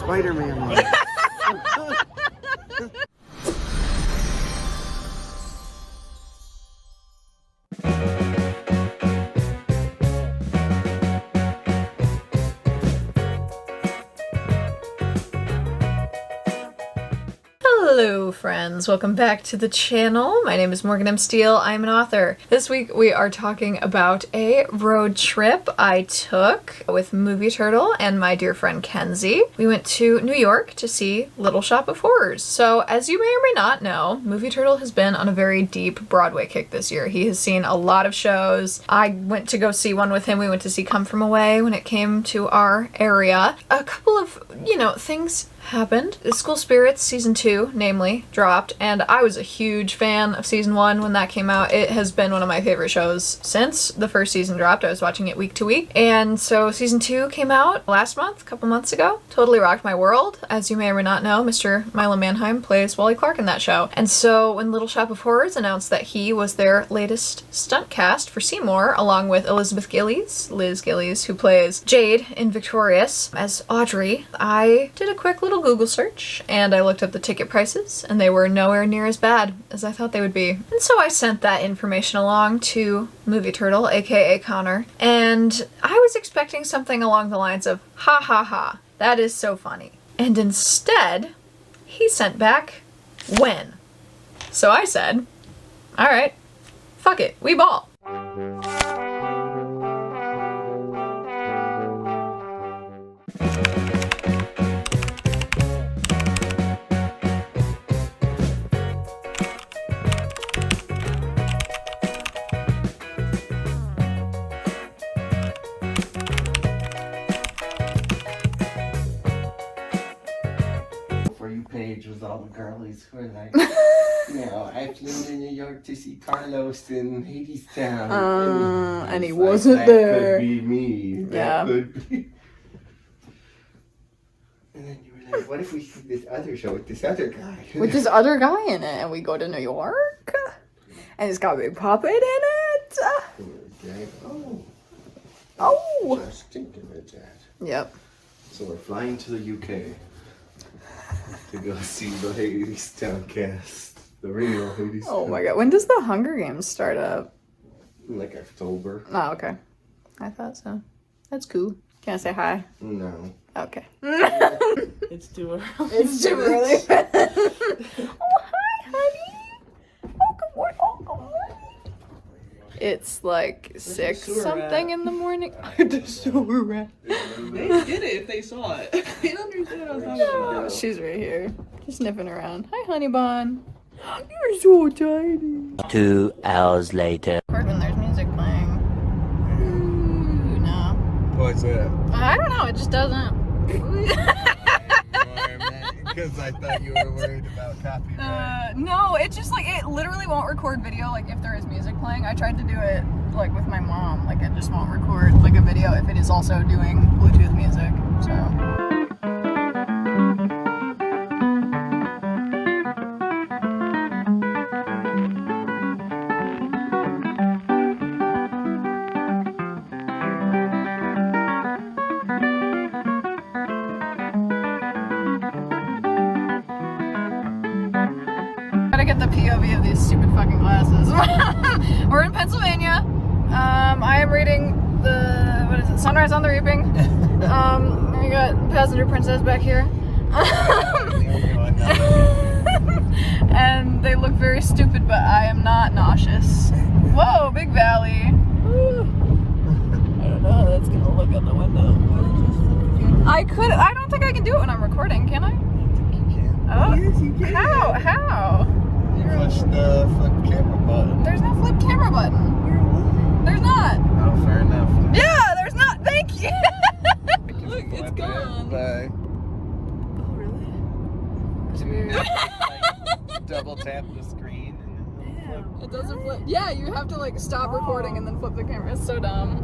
Spider-Man one. Hello friends, welcome back to the channel. My name is Morgan M. Steele. I'm an author. This week we are talking about a road trip I took with Movie Turtle and my dear friend Kenzie. We went to New York to see Little Shop of Horrors. So as you may or may not know, Movie Turtle has been on a very deep Broadway kick this year. He has seen a lot of shows. I went to go see one with him. We went to see Come From Away when it came to our area. A couple of, things happened. The School Spirits season 2, namely, dropped, and I was a huge fan of season 1 when that came out. It has been one of my favorite shows since the first season dropped. I was watching it week to week, and so season 2 came out last month, a couple months ago. Totally rocked my world. As you may or may not know, Mr. Milo Manheim plays Wally Clark in that show, and so when Little Shop of Horrors announced that he was their latest stunt cast for Seymour, along with Elizabeth Gillies, Liz Gillies, who plays Jade in Victorious as Audrey, I did a quick little Google search and I looked up the ticket prices and they were nowhere near as bad as I thought they would be. And so I sent that information along to Movie Turtle, aka Connor, and I was expecting something along the lines of, ha ha ha, that is so funny. And instead, he sent back, when? So I said, alright, fuck it, we ball. Page was all the girlies who were like, I flew to New York to see Carlos in Hadestown. And he like, wasn't that there. Could be me. That could be. And then you were like, what if we see this other show with this other guy? With this other guy in it, and we go to New York, and it's got a big puppet in it. Like, Oh. Just thinking of that. Yep. So we're flying to the UK. To go see the Hadestown cast. The real Hadestown. Oh my god. When does the Hunger Games start up? Like October. Oh, okay. I thought so. That's cool. Can I say hi? No. Okay. It's too early. It's too early. Oh, hi, honey. Welcome. It's like 6 something in the morning. The sewer rat. They get it if they saw it. They understand what I was talking about. She's right here. Just sniffing around. Hi, honey bun. You're so tiny. 2 hours later. When there's music playing. Ooh, no. What's that? I don't know. It just doesn't. Because I thought you were worried about copyright. No, it just like, it literally won't record video like if there is music playing. I tried to do it like with my mom, like it just won't record like a video if it is also doing Bluetooth music, so. Gotta get the POV of these stupid fucking glasses. We're in Pennsylvania. I am reading the, Sunrise on the Reaping. We got Passenger Princess back here. And they look very stupid, but I am not nauseous. Whoa, big valley. Woo. I don't know how that's gonna look out the window. I don't think I can do it when I'm recording, can I? Oh, yes, you can. How? You push the flip camera button. There's no flip camera button. There's not. Oh, fair enough. Yeah, there's not. Thank you. Look, it's gone. Bye. Oh, really? Like, double tap the screen and then flip. It doesn't flip. Yeah, you have to like stop recording and then flip the camera. It's so dumb.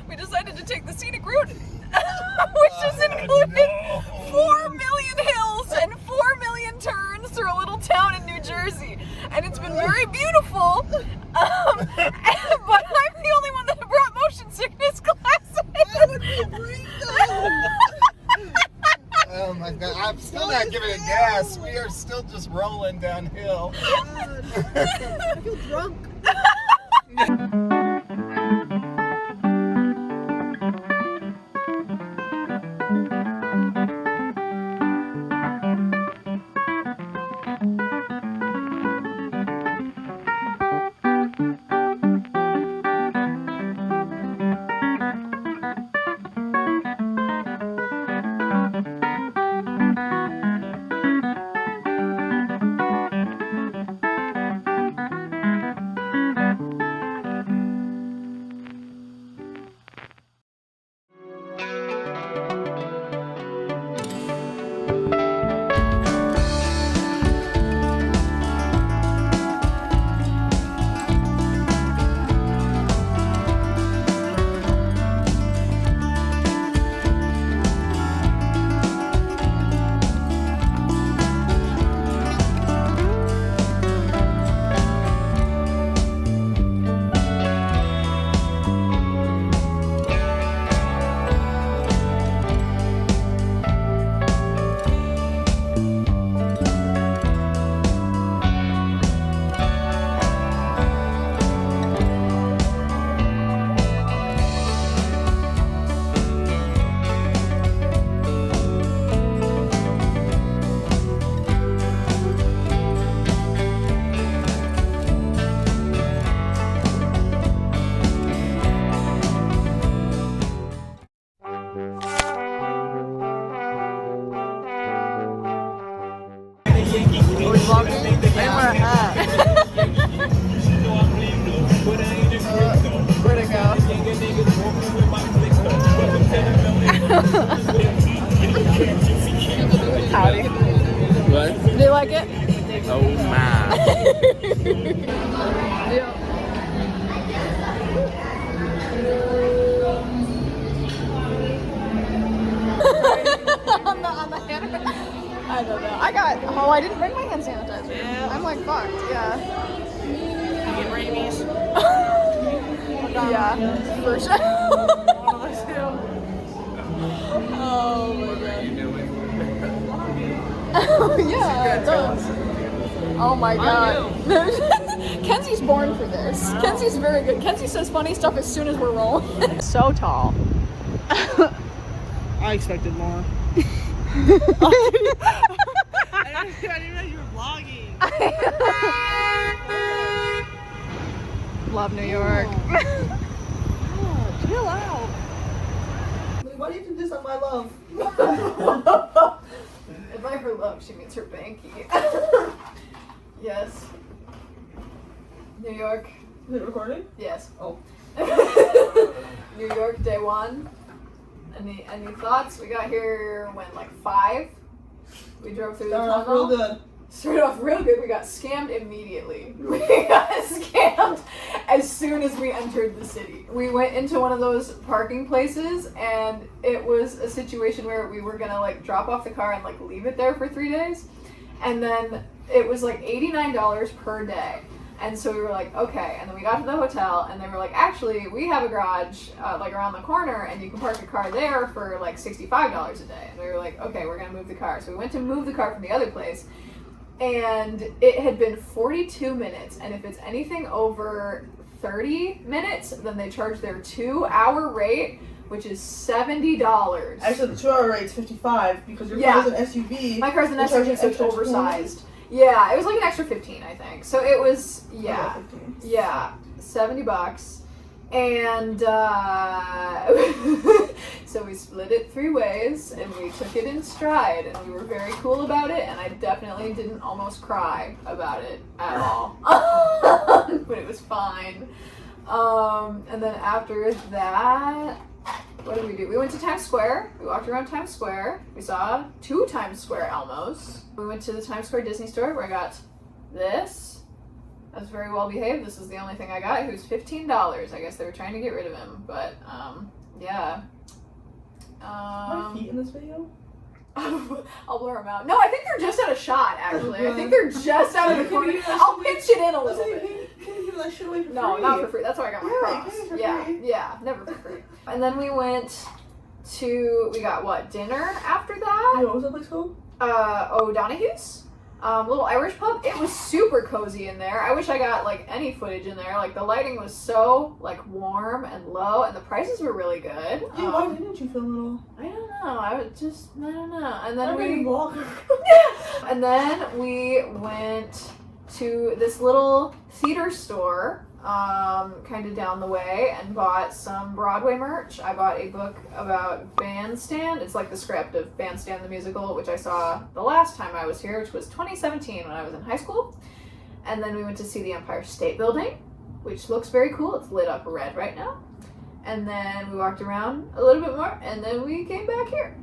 We decided to take the scenic route, which has included 4 million hills and 4 million turns through a little town in New Jersey. And it's been very beautiful, but I'm the only one that brought motion sickness glasses. Why would you bring them? Oh my god, I'm still not giving it gas. We are still just rolling downhill. God. I feel drunk. Where'd it go? Howdy. What? Do you like it? Oh my. Yeah. on the hand. I don't know. I didn't bring my hand sanitizer. Yeah. I'm like fucked. Yeah. You get rabies. Yeah. For sure. One of those two. Oh my What are god. you doing? Yeah, it does. Oh my god. Kenzie's born for this. Kenzie's very good. Kenzie says funny stuff as soon as we're rolling. So tall. I expected more. I didn't know you were vlogging. Love New York. Oh, chill out. Why do you do this on my love? And by her love, she means her banky. Yes. New York. Is it recording? Yes. Oh. New York, day one. Any thoughts? We got here when, like 5? We drove through the tunnel. Real good. Started off real good. We got scammed immediately. We got scammed as soon as we entered the city. We went into one of those parking places, and it was a situation where we were gonna like drop off the car and like leave it there for 3 days, and then it was like $89 per day. And so we were like, okay. And then we got to the hotel, and they were like, actually, we have a garage like around the corner, and you can park your car there for like $65 a day. And we were like, okay, we're gonna move the car. So we went to move the car from the other place. And it had been 42 minutes, and if it's anything over 30 minutes, then they charge their 2-hour rate, which is $70. Actually, the 2-hour rate's $55 because your Yeah. car is an SUV. My car's an They charge SUV, so it's extra oversized. Yeah, it was like an extra 15, I think. So it was, yeah, 15. yeah, $70. And so we split it 3 ways, and we took it in stride, and we were very cool about it, and I definitely didn't almost cry about it at all. But it was fine. And then after that, what did we do? We went to Times Square. We walked around Times Square. We saw 2 Times Square Elmos. We went to the Times Square Disney store where I got this I was very well behaved. This is the only thing I got. He was $15. I guess they were trying to get rid of him, but yeah. My feet in this video? I'll blur them out. No, I think they're just out of shot, actually. I think they're just out of the corner. I'll pinch it in a little bit. Can you give that shit away for free? No, not for free. That's why I got my cross. For Yeah, free. yeah, never for free. And then we went to, we got what, dinner after that? What was that place called? O'Donoghue's. Little Irish pub. It was super cozy in there. I wish I got like any footage in there. Like the lighting was so like warm and low, and the prices were really good. Yeah, why didn't you film it all? I don't know. I don't know. And then and then we went to this little theater store, kind of down the way, and bought some Broadway merch. I bought a book about Bandstand. It's like the script of Bandstand the musical, which I saw the last time I was here, which was 2017 when I was in high school. And then we went to see the Empire State Building, which looks very cool. It's lit up red right now. And then we walked around a little bit more, and then we came back here.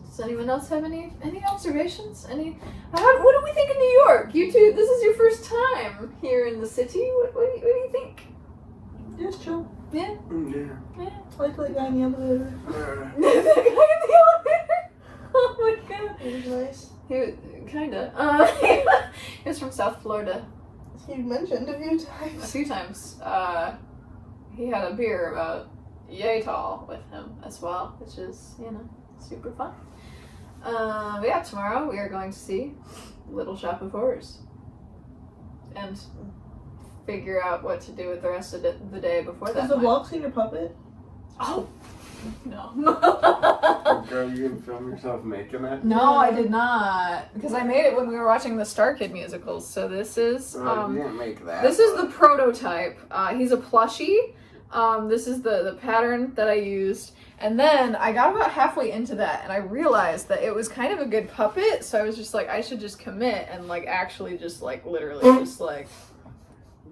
Does anyone else have any observations? What do we think of New York? You two, this is your first time here in the city. What do you think? Yeah, it's chill. Yeah? Yeah. I like the guy in the elevator. The guy in the elevator? Oh my god. It was nice. He was, kinda. He was from South Florida. He mentioned a few A times. few times. He had a beer about yay tall with him as well, which is, super fun. Yeah, tomorrow we are going to see Little Shop of Horrors and figure out what to do with the rest of the day before that. Has the vlog seen your puppet? Oh, no. Girl, you didn't film yourself making it? No, I did not, because I made it when we were watching the Star Kid musicals. So this is You didn't make that. this is the prototype. He's a plushie. This is the pattern that I used. And then I got about halfway into that and I realized that it was kind of a good puppet, so I was just like, I should just commit and like actually just like literally just like...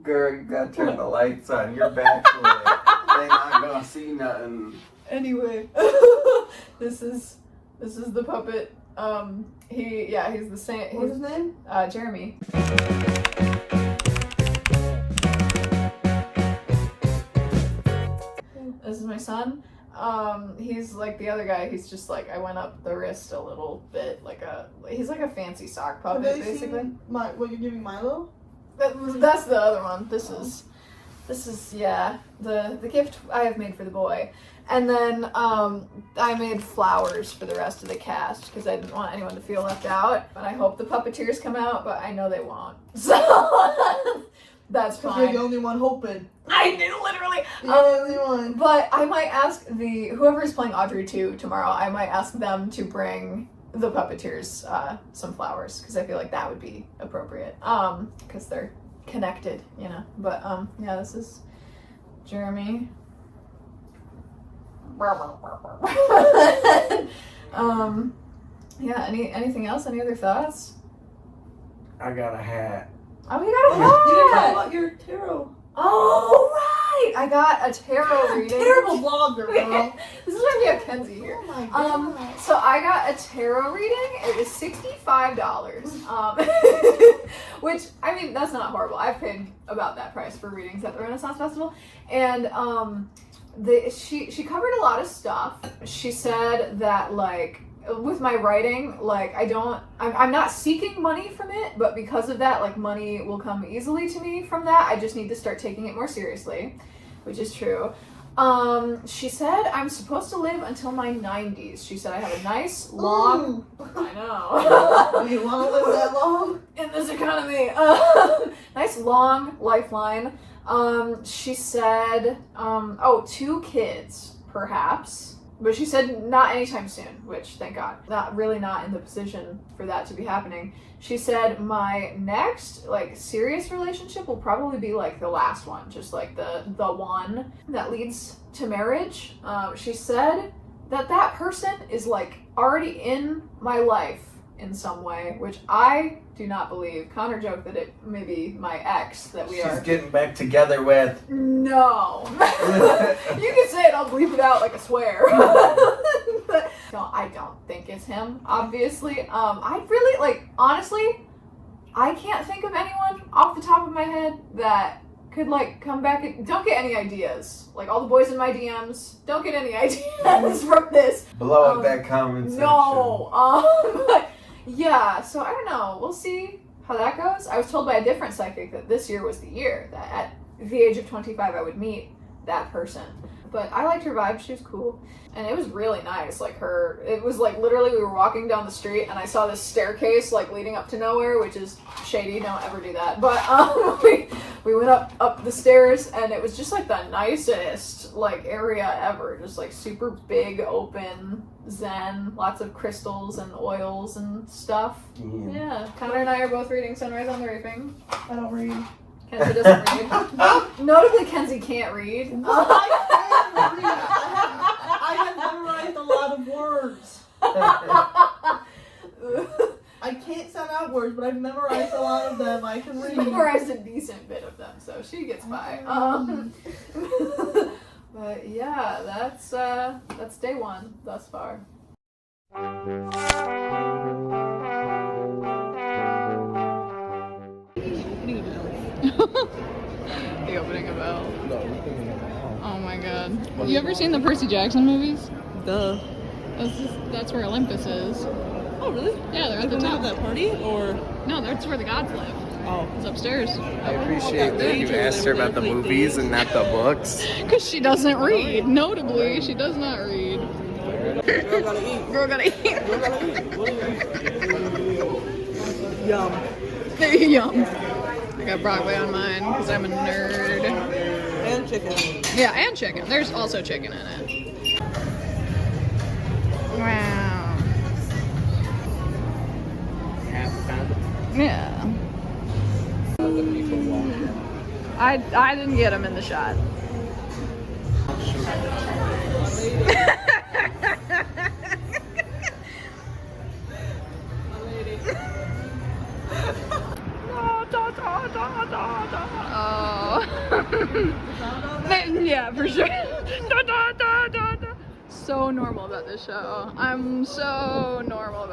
Girl, you gotta turn the lights on. You're backlit. They not gonna see nothing. Anyway, this is the puppet. He's the same. What's his name? Jeremy. This is my son. He's like the other guy. He's just like, I went up the wrist a little bit, he's like a fancy sock puppet, Have they basically. seen what you're giving Milo? That's the other one. This is the gift I have made for the boy. And then I made flowers for the rest of the cast because I didn't want anyone to feel left out. And I hope the puppeteers come out, but I know they won't. So that's fine. You're the only one hoping. I do, literally. You're the only one. But I might ask whoever is playing Audrey 2 tomorrow, I might ask them to bring the puppeteers some flowers because I feel like that would be appropriate. Because they're connected, But yeah, this is Jeremy. Yeah, anything else? Any other thoughts? I got a hat. Oh, you got a hat! You didn't talk about your tarot. Oh, right! I got a tarot reading. Terrible vlogger, bro. This is why we have Kenzie here. Oh my god. So I got a tarot reading. It was $65. Which, I mean, that's not horrible. I've paid about that price for readings at the Renaissance Festival. And she covered a lot of stuff. She said that, like, with my writing, like, I'm not seeking money from it, but because of that, like, money will come easily to me from that. I just need to start taking it more seriously, which is true. She said I'm supposed to live until my 90s. She said I have a nice, long... I know. You want to live that long? In this economy. Nice, long lifeline. She said, 2 kids, perhaps. But she said not anytime soon, which, thank God. Not in the position for that to be happening. She said my next, like, serious relationship will probably be, like, the last one. Just, like, the one that leads to marriage. She said that person is, like, already in my life in some way, which I do not believe. Connor joked that it may be my ex that we are... She's getting back together with. No. You can say it, I'll bleep it out like a swear. But no, I don't think it's him, obviously. I really, like, honestly, I can't think of anyone off the top of my head that could like come back and don't get any ideas. Like all the boys in my DMs, don't get any ideas from this. Blow up that comment section. No. But yeah, so I don't know. We'll see how that goes. I was told by a different psychic that this year was the year that at the age of 25 I would meet that person. But I liked her vibe. She was cool. And it was really nice. Like it was like literally we were walking down the street and I saw this staircase like leading up to nowhere, which is shady. Don't ever do that. But we went up the stairs and it was just like the nicest like area ever. Just like super big, open, zen, lots of crystals and oils and stuff. Yeah. Connor and I are both reading Sunrise on the Reaping. I don't read. Kenzie doesn't read. Notably, Kenzie can't read. I have memorized a lot of words. I can't sound out words, but I've memorized a lot of them. I can read. Memorized a decent bit of them, so she gets by. But yeah, that's day one thus far. The opening of L. Oh my god. You ever seen the Percy Jackson movies? Duh. That's where Olympus is. Oh, really? Yeah, they're at the top. That party? Or? No, that's where the gods live. Oh. It's upstairs. I appreciate that you asked her about the movies and not the books. Because she doesn't read. Notably, she does not read. Girl gotta eat. Girl gotta eat. Girl gotta eat. Yum. Yum. I got broccoli on mine because I'm a nerd. And chicken. Yeah, and chicken. There's also chicken in it. Wow. Yeah. I didn't get him in the shot. Oh. Yeah, for sure. So normal about this show. I'm so normal about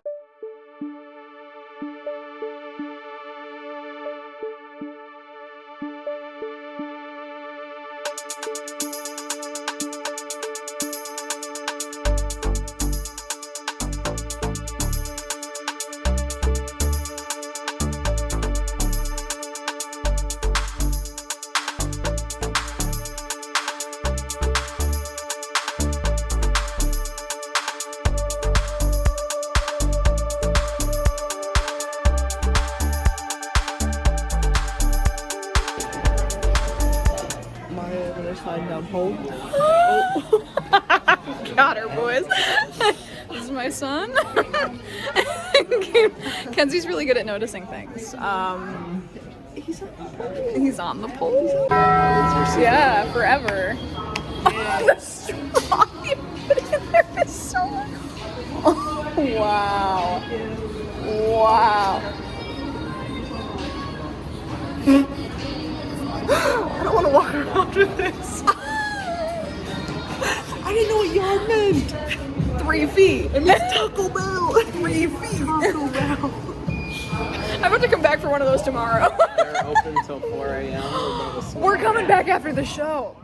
Home. Got her, boys. This is my son. Kenzie's really good at noticing things. He's on the pole. Yeah, forever. Oh, the straw you put in there is so. Oh, wow. Wow. I don't want to walk around with this. I didn't know what yard meant. 3 feet. It means Taco Bell. 3 feet. Taco Bell. I'm about to come back for one of those tomorrow. They're open until 4 a.m. We're coming back after the show.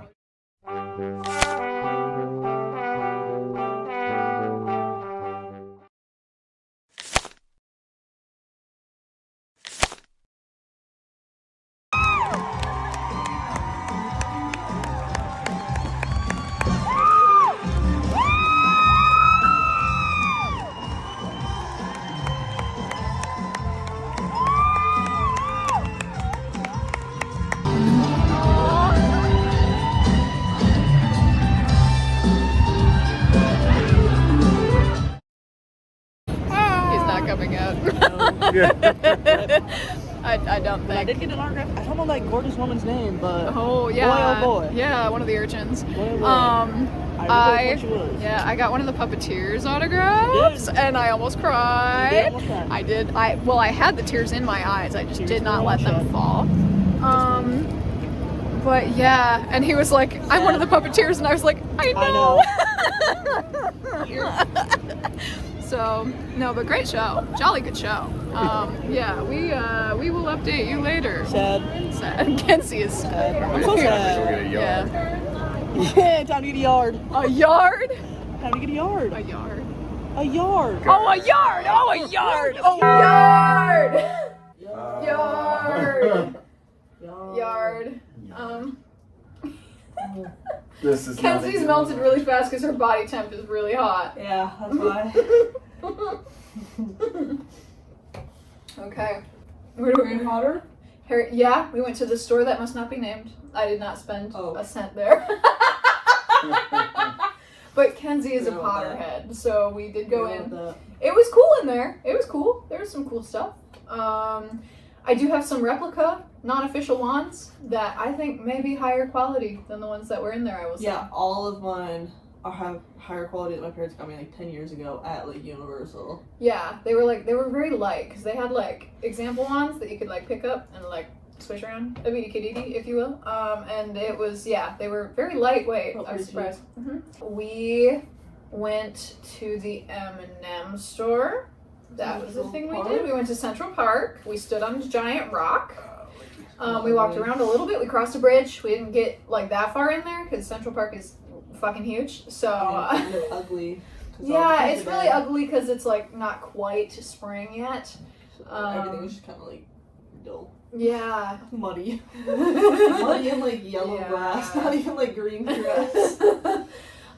Coming out. I don't think. I did get an autograph. I don't know that gorgeous woman's name, but yeah, boy, oh boy. Yeah, one of the urchins. Boy, oh boy. I really thought she was. Yeah, I got one of the Puppeteers autographs, and I almost cried. You did almost cry. I did. I had the tears in my eyes. I just did not let them fall. But yeah, and he was like, "I'm one of the Puppeteers," and I was like, "I know." So, no, but great show. Jolly good show. Yeah, we will update you later. Sad. Sad. Kenzie is sad. I'm so sad. Yeah. Yeah, time to get a yard. A yard? Time to get a yard. A yard. A yard. Oh, a yard! Oh, a yard! Oh, yard! Yard! Yard. This is Kenzie's melted really fast because her body temp is really hot. Yeah, that's why. Okay. Where do we go? Hotter? Yeah, we went to the store that must not be named. I did not spend Oh. a cent there. But Kenzie is a Forgot about Potterhead, so we did go in. The... It was cool in there. It was cool. There was some cool stuff. I do have some replica, non-official wands that I think may be higher quality than the ones that were in there, I will say. Yeah, all of mine have higher quality that my parents got me like 10 years ago at like Universal. Yeah, they were very light because they had like example wands that you could like pick up and like swish around, a beady kitty, if you will. And it was, yeah, they were very lightweight. I was surprised. We went to the M&M store. That was the thing we did. We went to Central Park. We stood on a giant rock. We walked around a little bit. We crossed a bridge. We didn't get like that far in there because Central Park is fucking huge. So It's ugly. yeah, it's really ugly because it's like not quite spring yet. Everything was just kind of like dull. Yeah. Muddy. Muddy and like yellow grass, not even like green grass.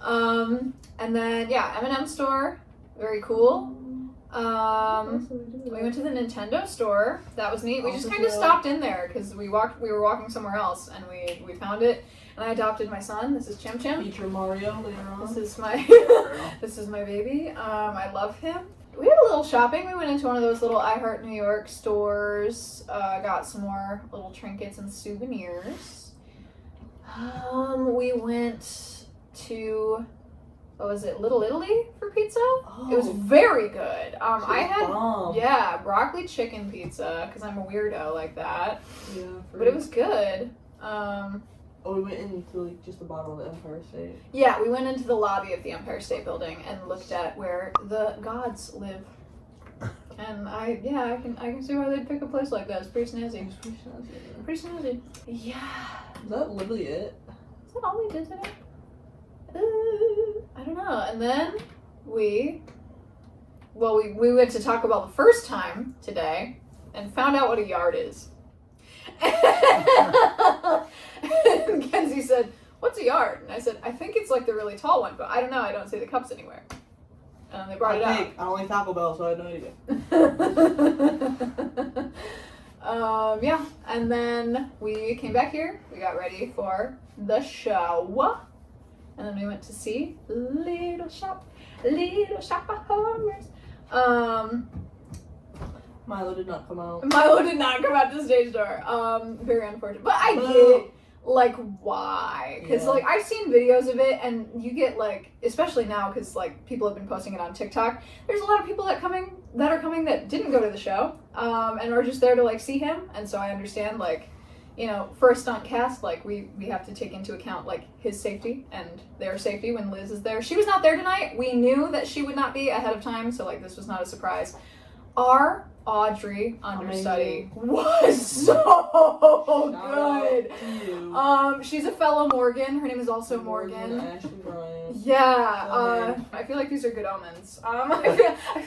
And then yeah, M&M store, very cool. We went to the Nintendo store. That was neat. We just kind of stopped in there because we were walking somewhere else and we found it. And I adopted my son. This is Chim Chim. Feature Mario later on. This is my this is my baby. I love him. We did a little shopping. We went into one of those little I Heart New York stores. Got some more little trinkets and souvenirs. We went to, what was it, Little Italy for pizza? Oh, It was very good. I had, bomb. yeah, broccoli chicken pizza because I'm a weirdo like that. Yeah, But it was good. Oh, we went into like just the bottom of the Empire State. Yeah, we went into the lobby of the Empire State Building and looked at where the gods live. And I can see why they'd pick a place like that. It's pretty snazzy. Pretty snazzy. Yeah. Is that literally it? Is that all we did today? I don't know. And then we went to Taco Bell the first time today and found out what a yard is. And Kenzie said, "What's a yard?" And I said, "I think it's like the really tall one, but I don't know. I don't see the cups anywhere." And they brought it out. I don't like Taco Bell, so I had no idea. Yeah, and then we came back here. We got ready for the show, and then we went to see Little Shop of Horrors. Milo did not come out. Milo did not come out to the stage door. Very unfortunate. But I get, like, why? Because, like, I've seen videos of it, and you get, like, especially now, because, like, people have been posting it on TikTok, there's a lot of people that are coming that didn't go to the show, and are just there to, like, see him. And so I understand, like, you know, for a stunt cast, like, we have to take into account, like, his safety and their safety when Liz is there. She was not there tonight. We knew that she would not be ahead of time, so, like, this was not a surprise. Our Audrey understudy was so good. She's a fellow Morgan. Her name is also Morgan. Yeah. I feel like these are good omens. I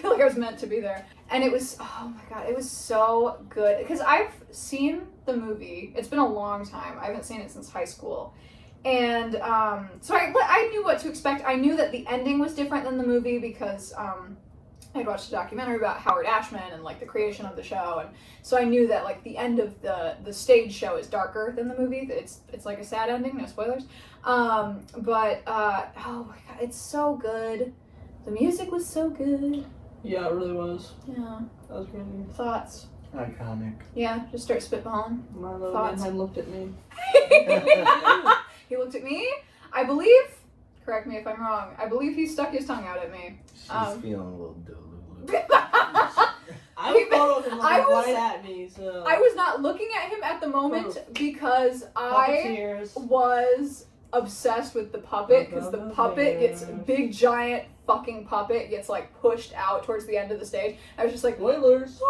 feel like I was meant to be there. And it was, oh my god, it was so good. Because I've seen the movie. It's been a long time. I haven't seen it since high school. And so I knew what to expect. I knew that the ending was different than the movie because I'd watched a documentary about Howard Ashman and like the creation of the show, and so I knew that like the end of the stage show is darker than the movie. It's like a sad ending, no spoilers. But oh my god, it's so good. The music was so good. Yeah, it really was. Yeah. That was crazy. Thoughts? Iconic. Yeah, just start spitballing. Milo Manheim looked at me. He looked at me. I believe. Correct me if I'm wrong. I believe he stuck his tongue out at me. She's feeling a little delulu. I followed him right at me, so. I was not looking at him at the moment because I was obsessed with the puppet because the puppet gets big giant fucking puppet gets like pushed out towards the end of the stage. I was just like, Spoilers.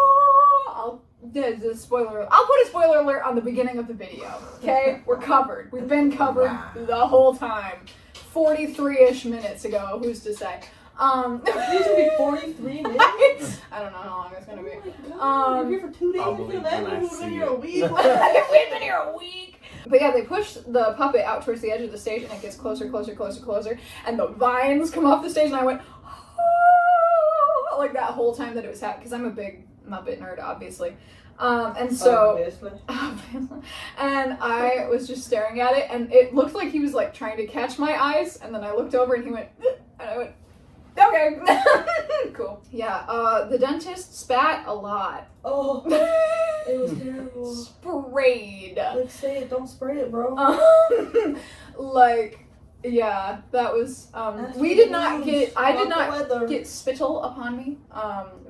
the spoiler. I'll put a spoiler alert on the beginning of the video. Okay, we're covered. We've been covered the whole time. 43-ish minutes ago. Who's to say? These would be 43 minutes. I don't know how long it's gonna be. You're here for 2 days. I'll If you believe left, when I we would've been see here a it. week. If we'd been here a week. But yeah, they push the puppet out towards the edge of the stage, and it gets closer, and the vines come off the stage, and I went, oh, like that whole time that it was happening, because I'm a big Muppet nerd, obviously. And so, obviously. And I was just staring at it, and it looked like he was like trying to catch my eyes, and then I looked over, and he went, and I went, okay, cool. Yeah, the dentist spat a lot. Oh, it was terrible. Sprayed. Like, say it, don't spray it, bro. Like, yeah, that was, we did not get, I did not get spittle upon me,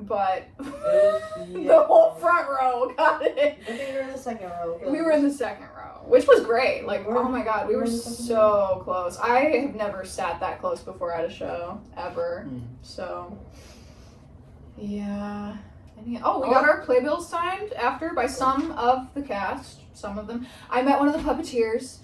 but the whole front row got it. I think we were in the second row. We were in the second row, which was great. Like, oh my god, we were so close. I have never sat that close before at a show, ever. So, yeah. Oh, we got our playbills signed after by some of the cast, some of them. I met one of the puppeteers.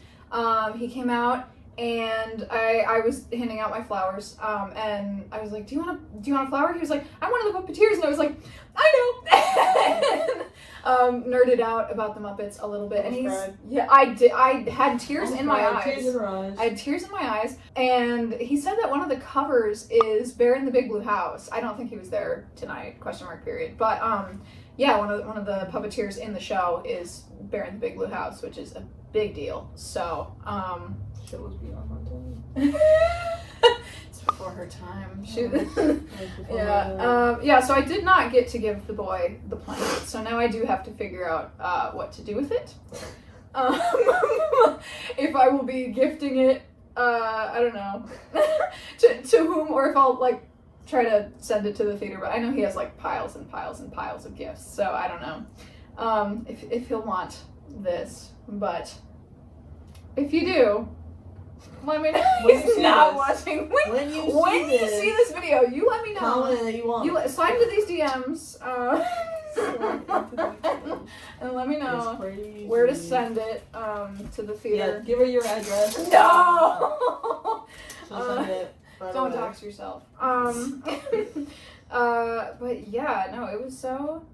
He came out, and I was handing out my flowers, and I was like, do you want a flower? He was like, I'm one of the puppeteers, and I was like, I know. Nerded out about the Muppets a little bit, and I had tears in my eyes. I had tears in my eyes, and he said that one of the covers is Bear in the Big Blue House. I don't think he was there tonight, ? But yeah, one of the puppeteers in the show is Bear in the Big Blue House, which is a big deal. So Shit was beyond my time. it's before her time. Yeah. So I did not get to give the boy the planet. So now I do have to figure out what to do with it. If I will be gifting it, I don't know, to whom, or if I'll like try to send it to the theater. But I know he has like piles and piles and piles of gifts. So I don't know if he'll want this. But if you do, let me know. He's not watching. When you see this video, you let me know. Comment that you want. Slide into these DMs and let me know where to send it to the theater. Yeah, give her your address. No. She'll send it. Don't dox yourself. But yeah, no, it was so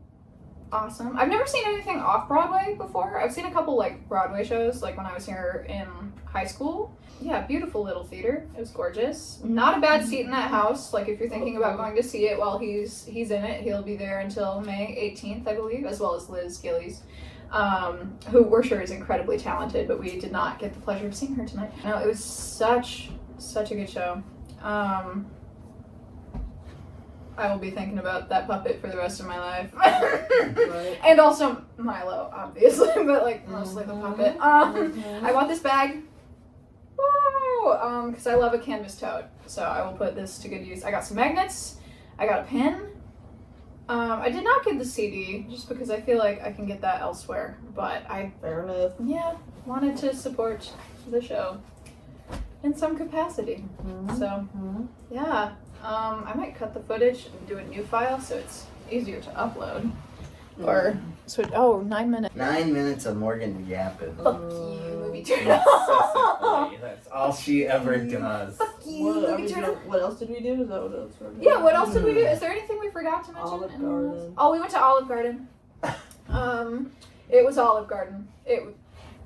awesome. I've never seen anything off Broadway before. I've seen a couple like Broadway shows, like when I was here in high school. Yeah, beautiful little theater. It was gorgeous. Not a bad seat in that house. Like if you're thinking about going to see it while he's in it, he'll be there until May 18th, I believe, as well as Liz Gillies, who we're sure is incredibly talented, but we did not get the pleasure of seeing her tonight. No, it was such a good show. I will be thinking about that puppet for the rest of my life. Right. And also Milo, obviously, but like mostly the puppet. I bought this bag. Woo! Because I love a canvas tote. So I will put this to good use. I got some magnets. I got a pin. I did not get the CD just because I feel like I can get that elsewhere. But I Fair enough. wanted to support the show in some capacity. So yeah. I might cut the footage and do a new file so it's easier to upload. Or switch. 9 minutes. 9 minutes of Morgan yapping. Fuck you, movie turtle. Incessantly. That's all she ever does. Fuck you, movie turtle. What else did we do? Is that what else we're doing? Yeah, what else did we do? Is there anything we forgot to mention? Olive Garden. Oh, we went to Olive Garden. It was Olive Garden.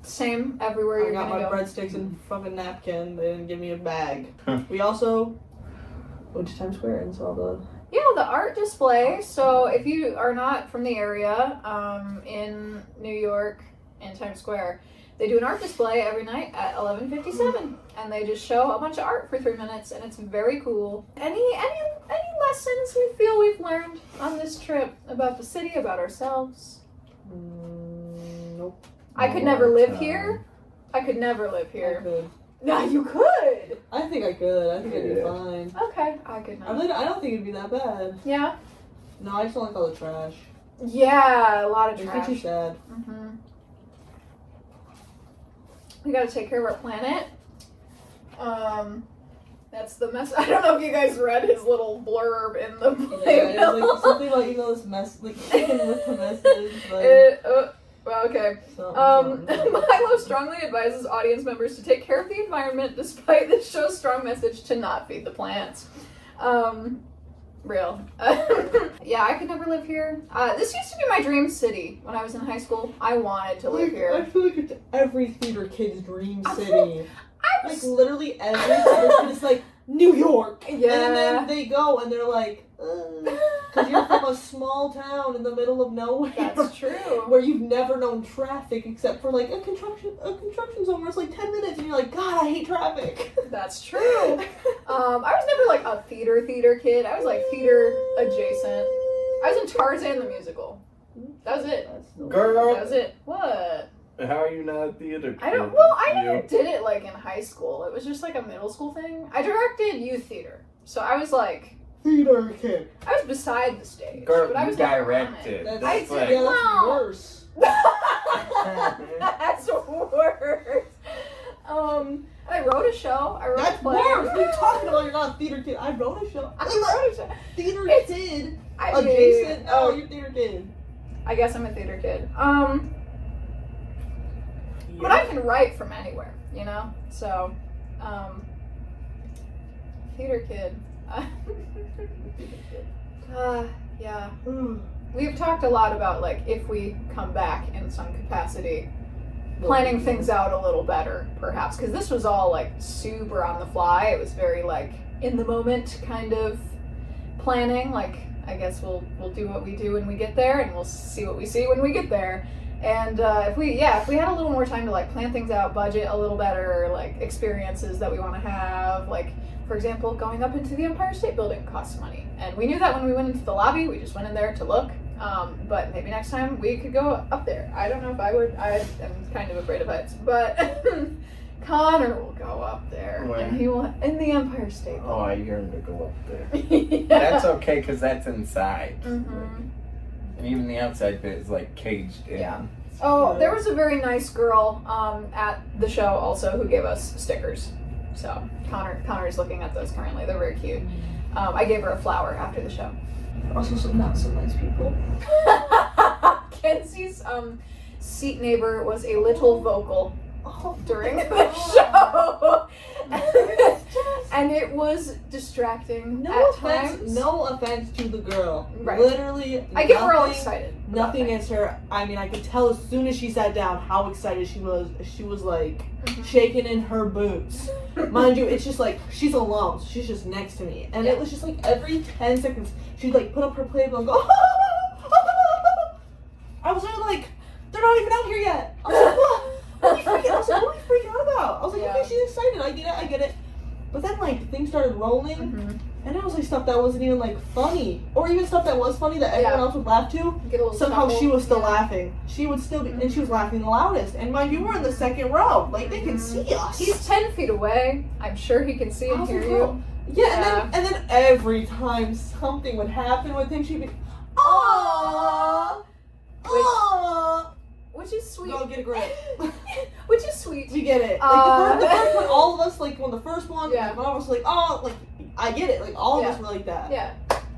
Same everywhere I you're got gonna my go. breadsticks in a fucking napkin. They didn't give me a bag. We also went to Times Square and saw the... Yeah, the art display. So if you are not from the area, in New York, in Times Square, they do an art display every night at 11:57, and they just show a bunch of art for 3 minutes, and it's very cool. Any lessons we feel we've learned on this trip about the city, about ourselves? Nope. I could never live here. I could never live I here. could. No, you could. I think I could. I think I'd be fine. Okay, I could I not. don't think it'd be that bad. Yeah. No, I just don't like all the trash. Yeah, a lot of It trash. makes you sad. We gotta take care of our planet. That's the mess. I don't know if you guys read his little blurb in the Yeah, playbill. it's like something about this mess, like sticking with the message. Like, Well, okay. something. Milo strongly advises audience members to take care of the environment despite the show's strong message to not feed the plants. Real. Yeah, I could never live here. This used to be my dream city when I was in high school. I wanted to live I here. feel like it's every theater kid's dream I city. I Like was, literally every theater kid is like New York. Yeah. And then they go and they're like, because you're from a small town in the middle of nowhere. that's true. Where you've never known traffic except for like a construction zone where it's like 10 minutes and you're like, God, I hate traffic. That's true. I was never like a theater kid. I was like theater adjacent. I was in Tarzan the musical. That was it. Girl, That was it. What? how are you not a theater kid? I never did it like in high school. It was just like a middle school thing. I directed youth theater. So I was like, Theater kid. I was beside the stage. Girl, but I you was never on directed. it. That's I did. yeah, that's Wow. worse. That's worse. I wrote a show. I wrote a That's play. worse. What are you talking about? You're not a theater kid. I wrote a show. I wrote a show. Theater It's- kid. I mean, Adjacent. No, you're theater kid. I guess I'm a theater kid. But I can write from anywhere, you know? So, theater kid. Yeah. We've talked a lot about, like, if we come back in some capacity, planning things out a little better, perhaps. Because this was all, like, super on the fly. It was very, like, in the moment kind of planning. Like, I guess we'll do what we do when we get there, and we'll see what we see when we get there. And if we had a little more time to like plan things out, budget a little better, like experiences that we want to have, like for example, going up into the Empire State Building costs money, and we knew that when we went into the lobby. We just went in there to look. But maybe next time we could go up there. I don't know if I would. I am kind of afraid of heights, but Connor will go up there, Where? and he will in the Empire State Building. Oh, I yearn to go up there. Yeah. That's okay, because that's inside. Mhm. And even the outside bit is like caged in. Yeah. Oh, there was a very nice girl at the show also who gave us stickers. So Connor is looking at those currently. They're very cute. I gave her a flower after the show. Also, some not so nice people. Kenzie's seat neighbor was a little vocal Oh, during the show. And it was distracting at times. No offense to the girl. Right. Literally, I get her all nothing- excited. Nothing against her. I mean, I could tell as soon as she sat down how excited she was. She was like Mhm. shaking in her boots. Mind you, it's just like she's alone. So she's just next to me, and Yeah. it was just like every 10 seconds she'd like put up her playbill and go. I was like, they're not even out here yet. I was like, what? What are you freaking? I was like, what are you freaking out about? I was like, Yeah. okay, she's excited. I get it. But then like things started rolling. Mhm. And it was like stuff that wasn't even like funny, or even stuff that was funny that everyone Yeah. else would laugh to. Get a little Somehow chuckle. she was still Yeah. laughing. She would still be, and she was laughing the loudest. And mind you, we're in the second row. Like they can Mhm. see us. He's 10 feet away. I'm sure he can see I and was hear like, you. "Oh." Yeah, and then every time something would happen with him, she'd be, aww, aww. Which is sweet. Go get a grip. Which is sweet. We get it. Like the first one, all of us, like when the first one, Yeah. like, one of us was like, oh, like I get it. Like all of Yeah. us were like that. Yeah.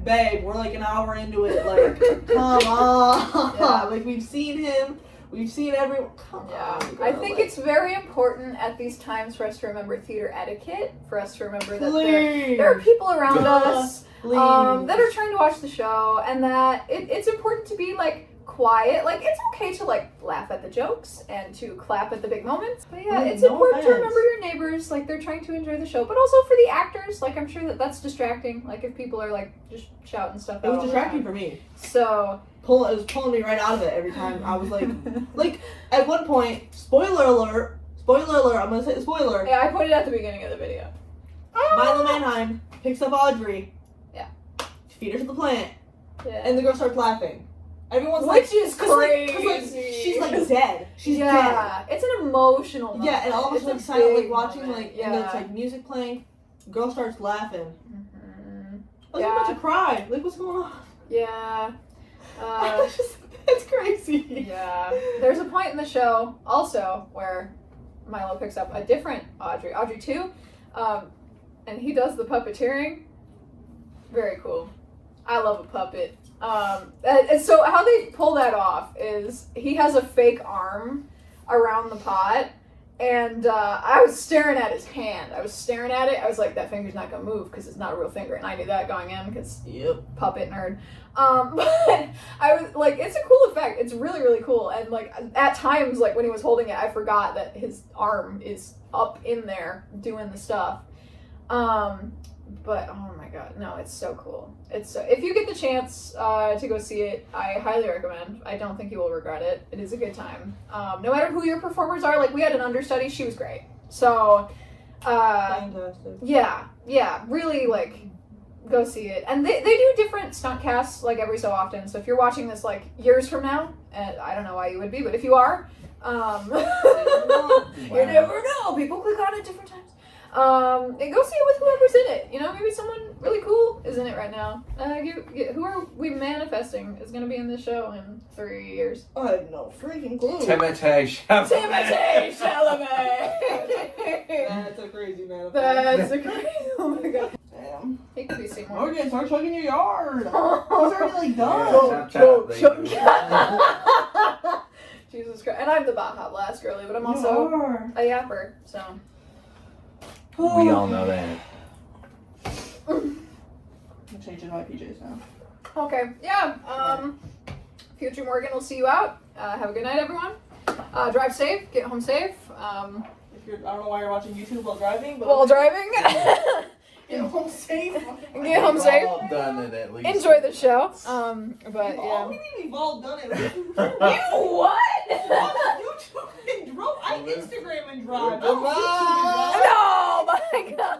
Babe, we're like an hour into it. Like, come on. Yeah. Like we've seen him. We've seen everyone. Come Yeah. on. I girl, think like, it's very important at these times for us to remember theater etiquette, for us to remember that please, there are people around us please. that are trying to watch the show, and that it's important to be like quiet. Like it's okay to like laugh at the jokes and to clap at the big moments. But yeah, Mm, it's no important to offense. remember your neighbors. Like they're trying to enjoy the show, but also for the actors. Like I'm sure that's distracting. Like if people are like just shouting stuff out. It was all the distracting time. for me. So It was pulling me right out of it every time. I was like at one point, spoiler alert, I'm gonna say spoiler. yeah, I put it at the beginning of the video. Milo Manheim picks up Audrey. Yeah. Feed her to the plant, Yeah. and the girl starts laughing. Everyone's like, Which is 'cause, like, crazy. she's like dead. She's dead. yeah, it's an emotional moment. Yeah, and all of us It's are a like silent, like big watching, moment. like, yeah. and then it's like music playing. Girl starts laughing. Mhm. I was Yeah. about to cry. Like, what's going on? Yeah. It's crazy. Yeah. There's a point in the show also where Milo picks up a different Audrey 2. and he does the puppeteering. Very cool. I love a puppet. And so how they pull that off is he has a fake arm around the pot, and I was staring at his hand. I was staring at it. I was like, that finger's not gonna move because it's not a real finger, and I knew that going in because puppet nerd. But I was like, it's a cool effect. It's really, really cool. And like at times, like when he was holding it, I forgot that his arm is up in there doing the stuff. But oh my god, no, it's so cool. It's so, if you get the chance to go see it, I highly recommend. I don't think you will regret it. It is a good time. No matter who your performers are, like we had an understudy, she was great. So Fantastic. yeah, really like go see it. And they do different stunt casts like every so often. So if you're watching this like years from now, and I don't know why you would be, but if you are, you never know. People click on it different times. And go see it with whoever's in it. You know, maybe someone really cool is in it right now. Who are we manifesting is going to be in this show in 3 years? I have no freaking clue. Timothée Chalamet. That's a crazy man. That's a crazy. Oh my god. Damn. He could be Seymour. Morgan, start chugging your yard. He's already like done. Jesus Christ. And I'm the Baja Blast girly, but I'm also a yapper, so. We all know that. I'm changing my PJs now. Okay, yeah. Future Morgan will see you out. Have a good night, everyone. Drive safe. Get home safe. I don't know why you're watching YouTube while driving, but While driving. get home safe. Get home safe. All done it at least. Enjoy the show. But Oh, yeah. what do you mean we've all done it? You what? YouTube and drive. I Instagram and drive. I don't YouTube and drive. No, my god.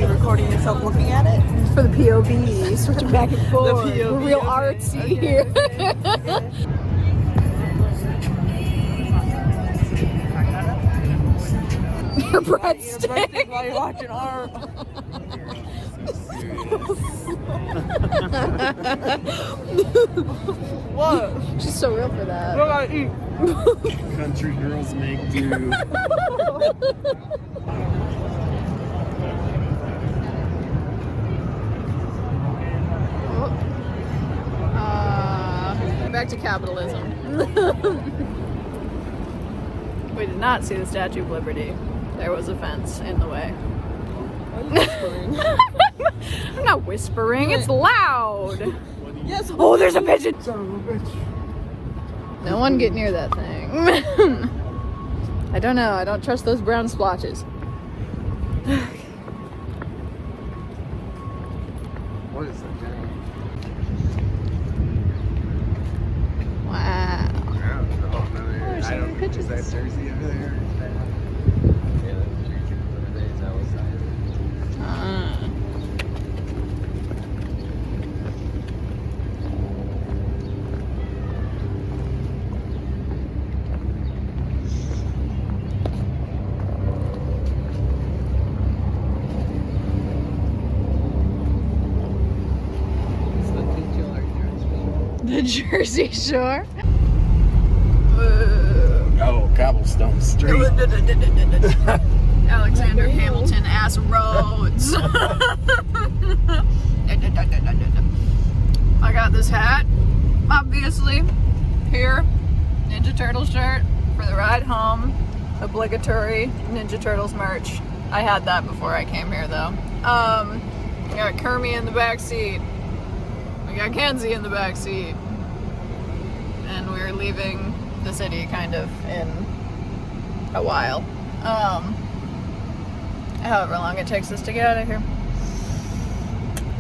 Recording yourself looking at it. For the POV, switching back and forth. The POV, We're real okay. artsy here. Your breadstick. While you're watching art. What? She's so real for that. What do I eat? Country girls make do. Back to capitalism. We did not see the Statue of Liberty. There was a fence in the way. I'm not whispering, it's loud. Yes. Oh, there's a pigeon. Son of a bitch. No one get near that thing. I don't know, I don't trust those brown splotches. What is that, Jenny? Wow. I don't know. there's I so don't many know. Is pigeons. that Jersey over there? Yeah, that's Jersey over there. Is that what's The Jersey Shore. Oh, cobblestone street. Alexander Hamilton ass roads. I got this hat, obviously, here, Ninja Turtle shirt for the ride home, obligatory Ninja Turtles merch. I had that before I came here though. I got Kermie in the back seat. We got Kenzie in the back seat. And we're leaving the city kind of in a while. However long it takes us to get out of here.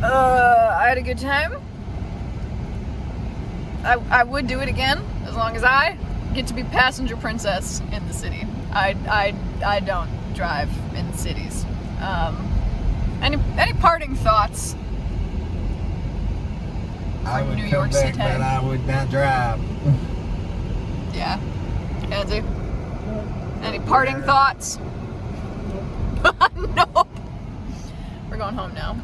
I had a good time. I would do it again as long as I get to be passenger princess in the city. I don't drive in cities. Any parting thoughts? I would New come York back, City. but I would not drive. Yeah. Kenzie? Any parting thoughts? No. We're going home now.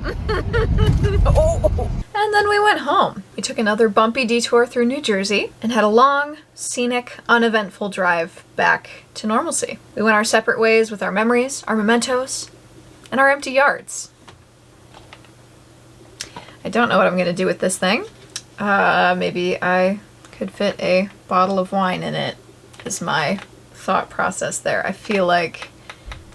Oh. And then we went home. We took another bumpy detour through New Jersey and had a long, scenic, uneventful drive back to normalcy. We went our separate ways with our memories, our mementos, and our empty yards. I don't know what I'm going to do with this thing. Maybe I could fit a bottle of wine in it, is my thought process there. I feel like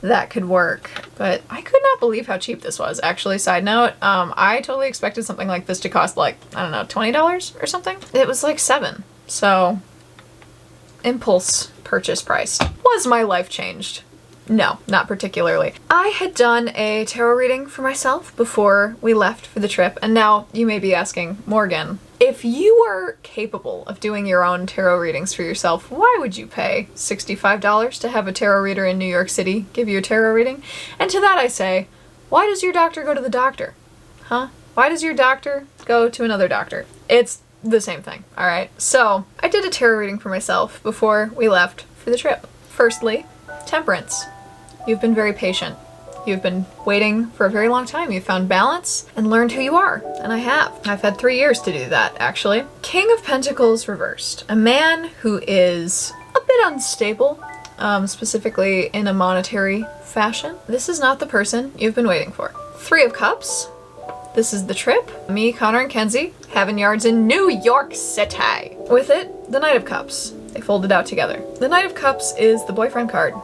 that could work, but I could not believe how cheap this was. Actually, side note, I totally expected something like this to cost like, I don't know, $20 or something. It was like $7, so impulse purchase price. Was my life changed? No, not particularly. I had done a tarot reading for myself before we left for the trip, and now you may be asking, Morgan, if you were capable of doing your own tarot readings for yourself, why would you pay $65 to have a tarot reader in New York City give you a tarot reading? And to that I say, why does your doctor go to the doctor? Huh? Why does your doctor go to another doctor? It's the same thing, alright? So, I did a tarot reading for myself before we left for the trip. Firstly, Temperance. You've been very patient. You've been waiting for a very long time. You've found balance and learned who you are. And I have. I've had 3 years to do that, actually. King of Pentacles reversed. A man who is a bit unstable, specifically in a monetary fashion. This is not the person you've been waiting for. 3 of Cups. This is the trip. Me, Connor, and Kenzie having yards in New York City. With it, the Knight of Cups. They folded out together. The Knight of Cups is the boyfriend card.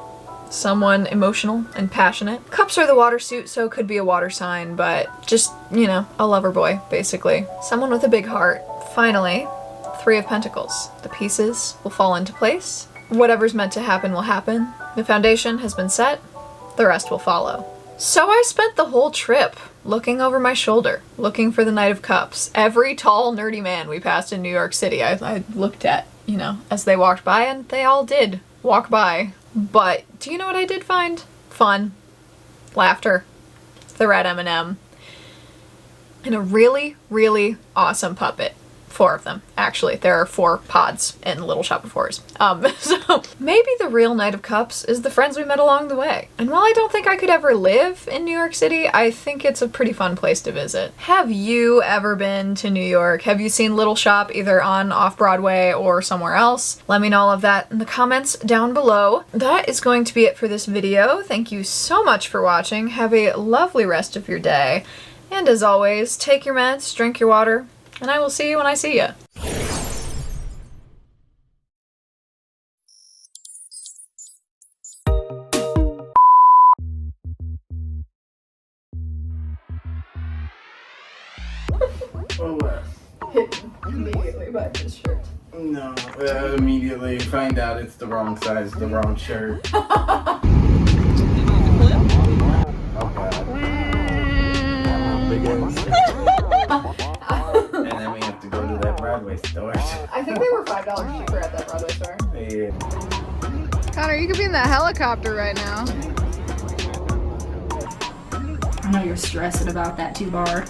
Someone emotional and passionate. Cups are the water suit, so it could be a water sign, but just, you know, a lover boy, basically. Someone with a big heart. Finally, 3 of Pentacles. The pieces will fall into place. Whatever's meant to happen will happen. The foundation has been set. The rest will follow. So I spent the whole trip looking over my shoulder, looking for the Knight of Cups. Every tall, nerdy man we passed in New York City, I looked at, you know, as they walked by, and they all did walk by. But do you know what I did find? Fun. Laughter. The red M&M. And a really, really awesome puppet. 4 of them, actually. There are 4 pods in Little Shop of Horrors. So maybe the real Knight of Cups is the friends we met along the way. And while I don't think I could ever live in New York City, I think it's a pretty fun place to visit. Have you ever been to New York? Have you seen Little Shop either on Off-Broadway or somewhere else? Let me know all of that in the comments down below. That is going to be it for this video. Thank you so much for watching. Have a lovely rest of your day. And as always, take your meds, drink your water, and I will see you when I see you. Oh, what? Hidden immediately by his shirt. No, immediately find out it's the wrong size, the wrong shirt. Oh, God. Big ass. And then we have to go to that Broadway store. I think they were $5 cheaper at that Broadway store. Yeah. Connor, you could be in that helicopter right now. I know you're stressing about that Bar.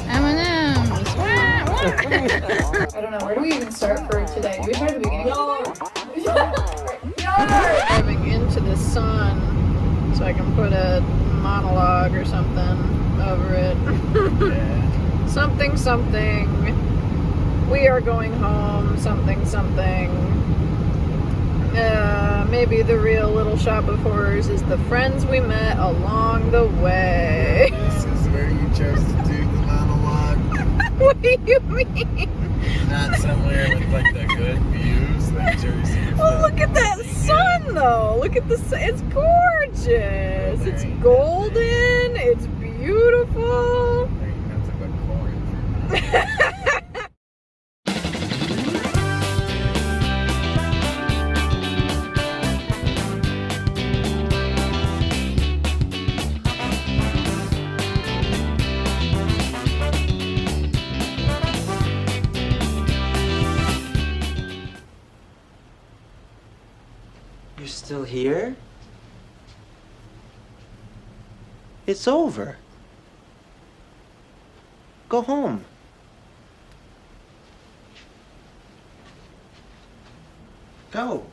M&M's. I don't know, where do we even start for today? Do we start at the beginning? Driving into the sun so I can put a monologue or something over it. Something, something. We are going home. Something, something. Maybe the real Little Shop of Horrors is the friends we met along the way. This is where you chose to do the monologue. What do you mean? Not somewhere with like the good views, like Jersey. Oh, look at that sun, though. Look at the sun. It's gorgeous. It's golden. It's beautiful. That's a good corn. still here? It's over. Go home. Go.